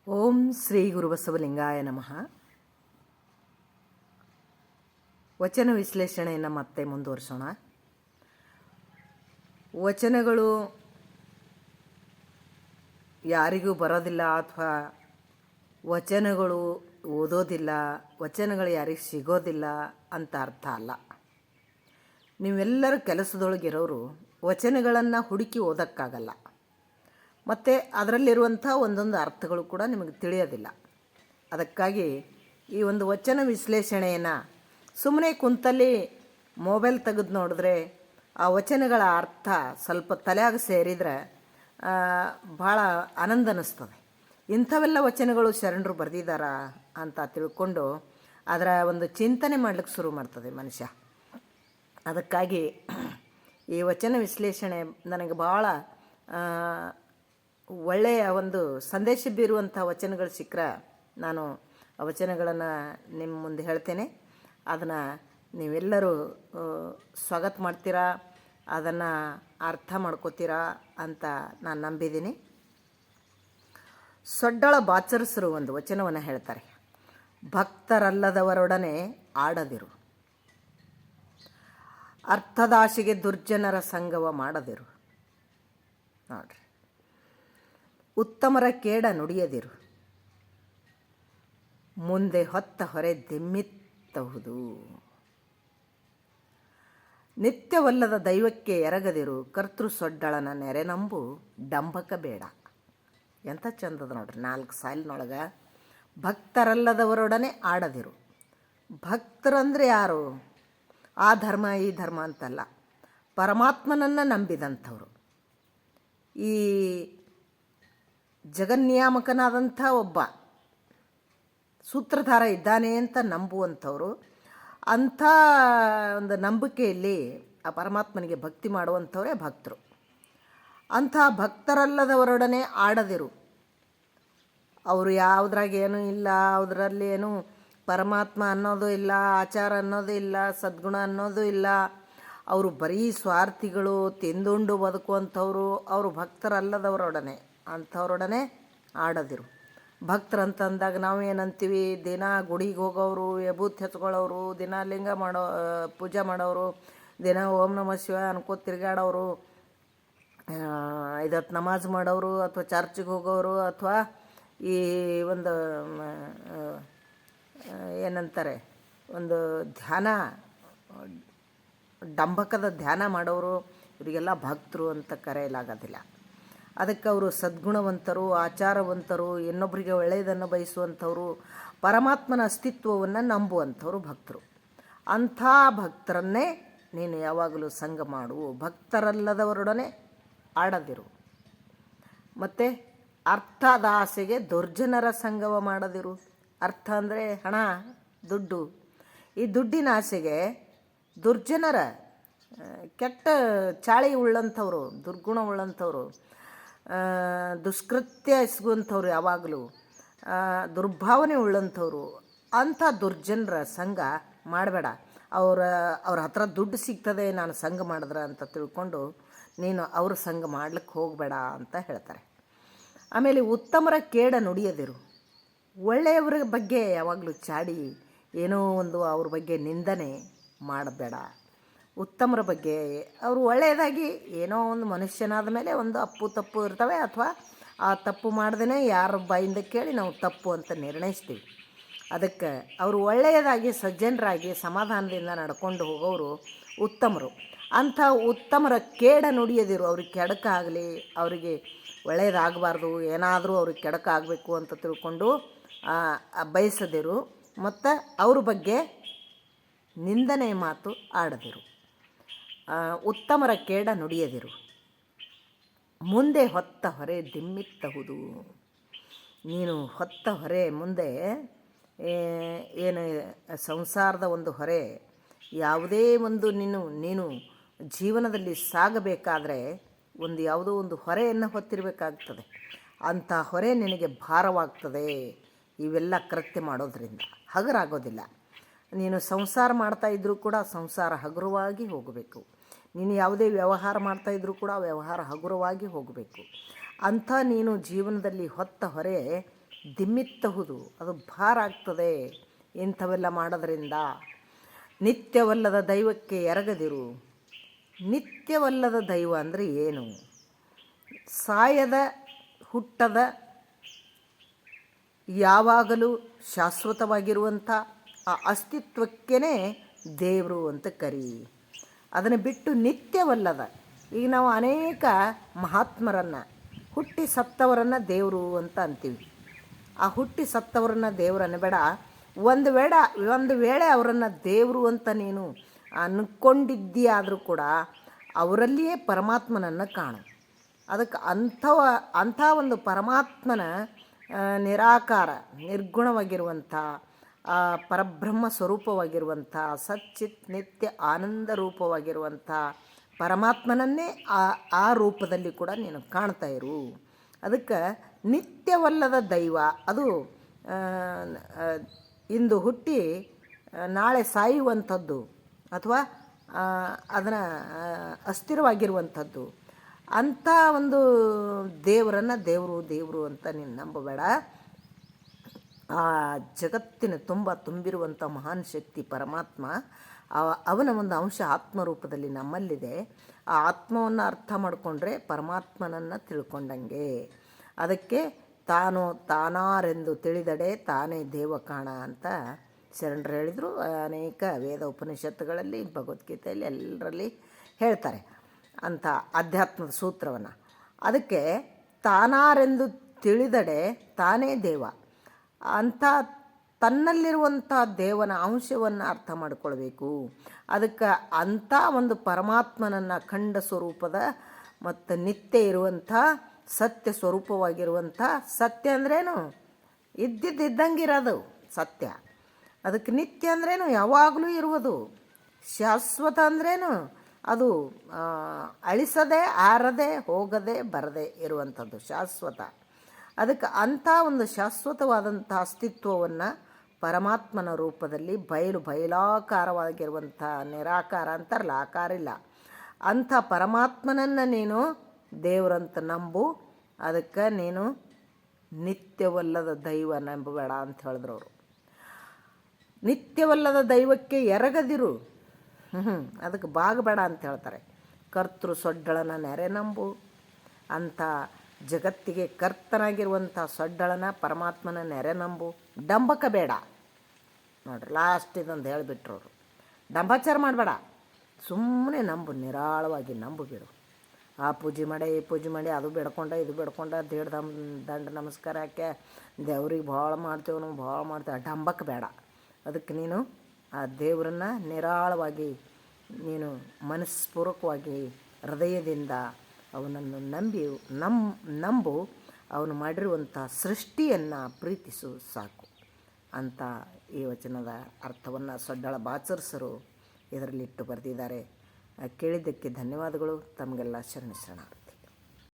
ಓಂ ಶ್ರೀ ಗುರುಬಸವಲಿಂಗಾಯ ನಮಃ. ವಚನ ವಿಶ್ಲೇಷಣೆಯನ್ನು ಮತ್ತೆ ಮುಂದುವರಿಸೋಣ. ವಚನಗಳು ಯಾರಿಗೂ ಬರೋದಿಲ್ಲ ಅಥವಾ ವಚನಗಳು ಓದೋದಿಲ್ಲ, ವಚನಗಳು ಯಾರಿಗೆ ಸಿಗೋದಿಲ್ಲ ಅಂತ ಅರ್ಥ ಅಲ್ಲ. ನೀವೆಲ್ಲರೂ ಕೆಲಸದೊಳಗಿರೋರು ವಚನಗಳನ್ನು ಹುಡುಕಿ ಓದೋಕ್ಕಾಗಲ್ಲ, ಮತ್ತು ಅದರಲ್ಲಿರುವಂಥ ಒಂದೊಂದು ಅರ್ಥಗಳು ಕೂಡ ನಿಮಗೆ ತಿಳಿಯೋದಿಲ್ಲ. ಅದಕ್ಕಾಗಿ ಈ ಒಂದು ವಚನ ವಿಶ್ಲೇಷಣೆಯನ್ನು ಸುಮ್ಮನೆ ಕುಂತಲ್ಲಿ ಮೊಬೈಲ್ ತೆಗೆದು ನೋಡಿದ್ರೆ ಆ ವಚನಗಳ ಅರ್ಥ ಸ್ವಲ್ಪ ತಲೆಯಾಗ ಸೇರಿದರೆ ಭಾಳ ಆನಂದ ಅನ್ನಿಸ್ತದೆ. ಇಂಥವೆಲ್ಲ ವಚನಗಳು ಶರಣರು ಬರೆದಿದ್ದಾರಾ ಅಂತ ತಿಳ್ಕೊಂಡು ಅದರ ಒಂದು ಚಿಂತನೆ ಮಾಡಲಿಕ್ಕೆ ಶುರು ಮಾಡ್ತದೆ ಮನುಷ್ಯ. ಅದಕ್ಕಾಗಿ ಈ ವಚನ ವಿಶ್ಲೇಷಣೆ ನನಗೆ ಭಾಳ ಒಳ್ಳೆಯ ಒಂದು ಸಂದೇಶ ಬೀರುವಂಥ ವಚನಗಳು ಸಿಕ್ಕರೆ ನಾನು ಆ ವಚನಗಳನ್ನು ನಿಮ್ಮ ಮುಂದೆ ಹೇಳ್ತೇನೆ. ಅದನ್ನು ನೀವೆಲ್ಲರೂ ಸ್ವಾಗತ ಮಾಡ್ತೀರಾ, ಅದನ್ನು ಅರ್ಥ ಮಾಡ್ಕೋತೀರಾ ಅಂತ ನಾನು ನಂಬಿದ್ದೀನಿ. ಸೊಡ್ಡಳ ಬಾಚರಿಸರು ಒಂದು ವಚನವನ್ನು ಹೇಳ್ತಾರೆ. ಭಕ್ತರಲ್ಲದವರೊಡನೆ ಆಡದಿರು, ಅರ್ಥದಾಶೆಗೆ ದುರ್ಜನರ ಸಂಗವ ಮಾಡದಿರು. ನೋಡ್ರಿ, ಉತ್ತಮರ ಕೇಡ ನುಡಿಯದಿರು, ಮುಂದೆ ಹೊತ್ತ ಹೊರೆ ದಿಮ್ಮಿತ್ತಹುದು. ನಿತ್ಯವಲ್ಲದ ದೈವಕ್ಕೆ ಎರಗದಿರು, ಕರ್ತೃ ಸೊಡ್ಡಳನ ನೆರೆ ನಂಬು, ಡಂಬಕ ಬೇಡ. ಎಂಥ ಚಂದದ ನೋಡ್ರಿ, 4 ಸಾಲಿನೊಳಗೆ ಭಕ್ತರಲ್ಲದವರೊಡನೆ ಆಡದಿರು. ಭಕ್ತರಂದರೆ ಯಾರು? ಆ ಧರ್ಮ ಈ ಧರ್ಮ ಅಂತಲ್ಲ, ಪರಮಾತ್ಮನನ್ನು ನಂಬಿದಂಥವ್ರು, ಈ ಜಗನ್ನಿಯಾಮಕನಾದಂಥ ಒಬ್ಬ ಸೂತ್ರಧಾರ ಇದ್ದಾನೆ ಅಂತ ನಂಬುವಂಥವ್ರು. ಅಂಥ ಒಂದು ನಂಬಿಕೆಯಲ್ಲಿ ಆ ಪರಮಾತ್ಮನಿಗೆ ಭಕ್ತಿ ಮಾಡುವಂಥವರೇ ಭಕ್ತರು. ಅಂಥ ಭಕ್ತರಲ್ಲದವರೊಡನೆ ಆಡದಿರು. ಅವರು ಯಾವುದ್ರಾಗೇನೂ ಇಲ್ಲ, ಅದರಲ್ಲಿ ಏನು ಪರಮಾತ್ಮ ಅನ್ನೋದು ಇಲ್ಲ, ಆಚಾರ ಅನ್ನೋದು ಇಲ್ಲ, ಸದ್ಗುಣ ಅನ್ನೋದು ಇಲ್ಲ. ಅವರು ಬರೀ ಸ್ವಾರ್ಥಿಗಳು, ತಿಂದುಂಡು ಬದುಕುವಂಥವ್ರು. ಅವರು ಭಕ್ತರಲ್ಲದವರೊಡನೆ, ಅಂಥವ್ರೊಡನೆ ಆಡದಿರು. ಭಕ್ತರಂತಂದಾಗ ನಾವು ಏನಂತೀವಿ? ದಿನ ಗುಡಿಗೆ ಹೋಗೋರು, ವಿಭೂತಿ ಹಚ್ಕೊಳ್ಳೋರು, ದಿನ ಲಿಂಗ ಪೂಜೆ ಮಾಡೋರು, ದಿನ ಓಂ ನಮಃ ಶಿವಾಯ ಅನ್ಕೋ ತಿರುಗಾಡೋರು, 5 ಹೊತ್ತು ನಮಾಜ್ ಮಾಡೋರು, ಅಥವಾ ಚರ್ಚಿಗೆ ಹೋಗೋರು, ಅಥವಾ ಈ ಒಂದು ಏನಂತಾರೆ, ಒಂದು ಧ್ಯಾನ, ಡಂಬಕದ ಧ್ಯಾನ ಮಾಡೋರು, ಇವರಿಗೆಲ್ಲ ಭಕ್ತರು ಅಂತ ಕರೆಯಲಾಗೋದಿಲ್ಲ. ಅದಕ್ಕೆ ಅವರು ಸದ್ಗುಣವಂತರು, ಆಚಾರವಂತರು, ಇನ್ನೊಬ್ಬರಿಗೆ ಒಳ್ಳೆಯದನ್ನು ಬಯಸುವಂಥವರು, ಪರಮಾತ್ಮನ ಅಸ್ತಿತ್ವವನ್ನು ನಂಬುವಂಥವ್ರು ಭಕ್ತರು. ಅಂಥ ಭಕ್ತರನ್ನೇ ನೀನು ಯಾವಾಗಲೂ ಸಂಗ ಮಾಡು. ಭಕ್ತರಲ್ಲದವರೊಡನೆ ಆಡದಿರು. ಮತ್ತು ಅರ್ಥದಾಸೆಗೆ ದುರ್ಜನರ ಸಂಗವ ಮಾಡದಿರು. ಅರ್ಥ ಅಂದರೆ ಹಣ, ದುಡ್ಡು. ಈ ದುಡ್ಡಿನ ಆಸೆಗೆ ದುರ್ಜನರ, ಕೆಟ್ಟ ಚಾಳಿ ಉಳ್ಳಂಥವ್ರು, ದುರ್ಗುಣ ಉಳ್ಳಂಥವ್ರು, ದುಷ್ಕೃತ್ಯ ಎಸಗುವಂಥವ್ರು, ಯಾವಾಗಲೂ ದುರ್ಭಾವನೆ ಉಳ್ಳಂಥವ್ರು, ಅಂಥ ದುರ್ಜನರ ಸಂಘ ಮಾಡಬೇಡ. ಅವ್ರ ಹತ್ರ ದುಡ್ಡು ಸಿಗ್ತದೆ ನಾನು ಸಂಘ ಮಾಡಿದ್ರೆ ಅಂತ ತಿಳ್ಕೊಂಡು ನೀನು ಅವ್ರ ಸಂಘ ಮಾಡ್ಲಿಕ್ಕೆ ಹೋಗಬೇಡ ಅಂತ ಹೇಳ್ತಾರೆ. ಆಮೇಲೆ ಉತ್ತಮರ ಕೇಡ ನುಡಿಯದಿರು. ಒಳ್ಳೆಯವರ ಬಗ್ಗೆ ಯಾವಾಗಲೂ ಚಾಡಿ ಏನೋ ಒಂದು ಅವ್ರ ಬಗ್ಗೆ ನಿಂದನೆ ಮಾಡಬೇಡ. ಉತ್ತಮರ ಬಗ್ಗೆ ಅವರು ಒಳ್ಳೆಯದಾಗಿ, ಏನೋ ಒಂದು ಮನುಷ್ಯನಾದ ಮೇಲೆ ಒಂದು ಅಪ್ಪು ತಪ್ಪು ಇರ್ತವೆ, ಅಥವಾ ಆ ತಪ್ಪು ಮಾಡ್ದೇ ಯಾರ ಬಾಯಿಂದ ಕೇಳಿ ನಾವು ತಪ್ಪು ಅಂತ ನಿರ್ಣಯಿಸ್ತೀವಿ. ಅದಕ್ಕೆ ಅವರು ಒಳ್ಳೆಯದಾಗಿ ಸಜ್ಜನರಾಗಿ ಸಮಾಧಾನದಿಂದ ನಡ್ಕೊಂಡು ಹೋಗೋರು ಉತ್ತಮರು. ಅಂಥ ಉತ್ತಮರ ಕೇಡ ನುಡಿಯದಿರು. ಅವ್ರಿಗೆ ಕೆಡಕಾಗಲಿ, ಅವರಿಗೆ ಒಳ್ಳೆಯದಾಗಬಾರ್ದು, ಏನಾದರೂ ಅವ್ರಿಗೆ ಕೆಡಕಾಗಬೇಕು ಅಂತ ತಿಳ್ಕೊಂಡು ಬಯಸದಿರು. ಮತ್ತು ಅವ್ರ ಬಗ್ಗೆ ನಿಂದನೆ ಮಾತು ಆಡದಿರು. ಉತ್ತಮರ ಕೇಡ ನುಡಿಯದಿರು, ಮುಂದೆ ಹೊತ್ತ ಹೊರೆ ದಿಮ್ಮಿತ್ತಹುದು. ನೀನು ಹೊತ್ತ ಹೊರೆ ಮುಂದೆ ಏನು ಸಂಸಾರದ ಒಂದು ಹೊರೆ, ಯಾವುದೇ ಒಂದು ನೀನು ಜೀವನದಲ್ಲಿ ಸಾಗಬೇಕಾದ್ರೆ ಒಂದು ಯಾವುದೋ ಒಂದು ಹೊರೆಯನ್ನು ಹೊತ್ತಿರಬೇಕಾಗ್ತದೆ. ಅಂಥ ಹೊರೆ ನಿನಗೆ ಭಾರವಾಗ್ತದೆ ಇವೆಲ್ಲ ಕೃತ್ಯ ಮಾಡೋದ್ರಿಂದ. ಹಗರಾಗೋದಿಲ್ಲ. ನೀನು ಸಂಸಾರ ಮಾಡ್ತಾಯಿದ್ರೂ ಕೂಡ ಸಂಸಾರ ಹಗುರವಾಗಿ ಹೋಗಬೇಕು. ನೀನು ಯಾವುದೇ ವ್ಯವಹಾರ ಮಾಡ್ತಾಯಿದ್ರೂ ಕೂಡ ವ್ಯವಹಾರ ಹಗುರವಾಗಿ ಹೋಗಬೇಕು. ಅಂಥ ನೀನು ಜೀವನದಲ್ಲಿ ಹೊತ್ತ ಹೊರೆ ದಿಮ್ಮಿತ್ತಹುದು, ಅದು ಭಾರ ಆಗ್ತದೆ ಇಂಥವೆಲ್ಲ ಮಾಡೋದ್ರಿಂದ. ನಿತ್ಯವಲ್ಲದ ದೈವಕ್ಕೆ ಎರಗದಿರು. ನಿತ್ಯವಲ್ಲದ ದೈವ ಅಂದರೆ ಏನು? ಸಾಯದ, ಹುಟ್ಟದ, ಯಾವಾಗಲೂ ಶಾಶ್ವತವಾಗಿರುವಂಥ ಆ ಅಸ್ತಿತ್ವಕ್ಕೇ ದೇವರು ಅಂತ ಕರಿ. ಅದನ್ನು ಬಿಟ್ಟು ನಿತ್ಯವಲ್ಲದ, ಈಗ ನಾವು ಅನೇಕ ಮಹಾತ್ಮರನ್ನು, ಹುಟ್ಟಿ ಸತ್ತವರನ್ನು ದೇವರು ಅಂತ ಅಂತೀವಿ. ಆ ಹುಟ್ಟಿ ಸತ್ತವರನ್ನು ದೇವರು ಅನ್ನಬೇಡ. ಒಂದು ವೇಳೆ ಅವರನ್ನು ದೇವರು ಅಂತ ನೀನು ಅಂದ್ಕೊಂಡಿದ್ದೀಯಾದರೂ ಕೂಡ ಅವರಲ್ಲಿಯೇ ಪರಮಾತ್ಮನನ್ನು ಕಾಣು. ಅದಕ್ಕೆ ಅಂಥ ಒಂದು ಪರಮಾತ್ಮನ ನಿರಾಕಾರ, ನಿರ್ಗುಣವಾಗಿರುವಂಥ ಪರಬ್ರಹ್ಮ ಸ್ವರೂಪವಾಗಿರುವಂಥ ಸಚ್ಚಿತ್ ನಿತ್ಯ ಆನಂದ ರೂಪವಾಗಿರುವಂಥ ಪರಮಾತ್ಮನನ್ನೇ ಆ ರೂಪದಲ್ಲಿ ಕೂಡ ನೀನು ಕಾಣ್ತಾ ಇರು. ಅದಕ್ಕೆ ನಿತ್ಯವಲ್ಲದ ದೈವ ಅದು ಇಂದು ಹುಟ್ಟಿ ನಾಳೆ ಸಾಯುವಂಥದ್ದು ಅಥವಾ ಅದನ್ನು ಅಸ್ಥಿರವಾಗಿರುವಂಥದ್ದು. ಅಂಥ ಒಂದು ದೇವರನ್ನು ದೇವರು ಅಂತ ನೀನು ನಂಬಬೇಡ. ಆ ಜಗತ್ತಿನ ತುಂಬಿರುವಂಥ ಮಹಾನ್ ಶಕ್ತಿ ಪರಮಾತ್ಮ, ಅವನ ಒಂದು ಅಂಶ ಆತ್ಮರೂಪದಲ್ಲಿ ನಮ್ಮಲ್ಲಿದೆ. ಆ ಆತ್ಮವನ್ನು ಅರ್ಥ ಮಾಡಿಕೊಂಡ್ರೆ ಪರಮಾತ್ಮನನ್ನು ತಿಳ್ಕೊಂಡಂಗೆ. ಅದಕ್ಕೆ ತಾನಾರೆಂದು ತಿಳಿದಡೆ ತಾನೇ ದೇವ ಕಾಣ ಅಂತ ಶರಣರು ಹೇಳಿದರು. ಅನೇಕ ವೇದ ಉಪನಿಷತ್ತುಗಳಲ್ಲಿ, ಭಗವದ್ಗೀತೆಯಲ್ಲಿ ಎಲ್ಲರಲ್ಲಿ ಹೇಳ್ತಾರೆ ಅಂಥ ಅಧ್ಯಾತ್ಮದ ಸೂತ್ರವನ್ನು. ಅದಕ್ಕೆ ತಾನಾರೆಂದು ತಿಳಿದಡೆ ತಾನೇ ದೇವ ಅಂಥ ತನ್ನಲ್ಲಿರುವಂಥ ದೇವನ ಅಂಶವನ್ನು ಅರ್ಥ ಮಾಡಿಕೊಳ್ಬೇಕು. ಅದಕ್ಕೆ ಅಂಥ ಒಂದು ಪರಮಾತ್ಮನನ್ನು ಖಂಡ ಸ್ವರೂಪದ ಮತ್ತು ನಿತ್ಯ ಇರುವಂಥ ಸತ್ಯ ಸ್ವರೂಪವಾಗಿರುವಂಥ, ಸತ್ಯ ಅಂದ್ರೇನು? ಇದ್ದಂಗಿರೋದು ಸತ್ಯ. ಅದಕ್ಕೆ ನಿತ್ಯ ಅಂದ್ರೇನು? ಯಾವಾಗಲೂ ಇರುವುದು. ಶಾಶ್ವತ ಅಂದ್ರೇನು? ಅದು ಅಳಿಸದೆ, ಆರದೆ, ಹೋಗದೆ, ಬರದೆ ಇರುವಂಥದ್ದು ಶಾಶ್ವತ. ಅದಕ್ಕೆ ಅಂಥ ಒಂದು ಶಾಶ್ವತವಾದಂಥ ಅಸ್ತಿತ್ವವನ್ನು ಪರಮಾತ್ಮನ ರೂಪದಲ್ಲಿ ಬಯಲಾಕಾರವಾಗಿರುವಂಥ, ನಿರಾಕಾರ ಅಂತಾರಲ್ಲ, ಆಕಾರ ಇಲ್ಲ, ಅಂಥ ಪರಮಾತ್ಮನನ್ನು ನೀನು ದೇವರಂತ ನಂಬು. ಅದಕ್ಕೆ ನೀನು ನಿತ್ಯವಲ್ಲದ ದೈವ ನಂಬಬೇಡ ಅಂತ ಹೇಳಿದ್ರು ಅವರು. ನಿತ್ಯವಲ್ಲದ ದೈವಕ್ಕೆ ಎರಗದಿರು. ಅದಕ್ಕೆ ಬಾಗಬೇಡ ಅಂತ ಹೇಳ್ತಾರೆ. ಕರ್ತೃ ಸೊಡ್ಡಳನ ನೆರೆ ನಂಬು. ಅಂಥ ಜಗತ್ತಿಗೆ ಕರ್ತನಾಗಿರುವಂಥ ಸೊಡ್ಡಳನ ಪರಮಾತ್ಮನ ನೆರೆ ನಂಬು. ಡಂಬಕ ಬೇಡ ನೋಡ್ರಿ, ಲಾಸ್ಟ್ ಇದೊಂದು ಹೇಳಿಬಿಟ್ರು ಅವರು. ಡಂಬಾಚಾರ ಮಾಡಬೇಡ, ಸುಮ್ಮನೆ ನಂಬು, ನಿರಾಳವಾಗಿ ನಂಬು ಬಿಡು. ಆ ಪೂಜೆ ಮಾಡಿ ಈ ಪೂಜೆ ಮಾಡಿ ಅದು ಬೇಡ್ಕೊಂಡ ಇದು ಬೇಡ್ಕೊಂಡ ದಂಡ ನಮಸ್ಕಾರ ಹಾಕಿ ದೇವ್ರಿಗೆ ಭಾಳ ಮಾಡ್ತೇವೆ ನಾವು, ಭಾಳ ಮಾಡ್ತೇವೆ. ಡಂಬಕ್ಕೆ ಬೇಡ. ಅದಕ್ಕೆ ನೀನು ಆ ದೇವರನ್ನು ನಿರಾಳವಾಗಿ ನೀನು ಮನಸ್ಪೂರ್ವಕವಾಗಿ ಹೃದಯದಿಂದ ಅವನನ್ನು ನಂಬು. ಅವನು ಮಾಡಿರುವಂಥ ಸೃಷ್ಟಿಯನ್ನು ಪ್ರೀತಿಸು ಸಾಕು ಅಂತ ಈ ವಚನದ ಅರ್ಥವನ್ನು ಸೊಡ್ಡಳ ಬಾಚರ್ಸರು ಇದರಲ್ಲಿಟ್ಟು ಬರೆದಿದ್ದಾರೆ. ಕೇಳಿದ್ದಕ್ಕೆ ಧನ್ಯವಾದಗಳು. ತಮಗೆಲ್ಲ ಶರಣ.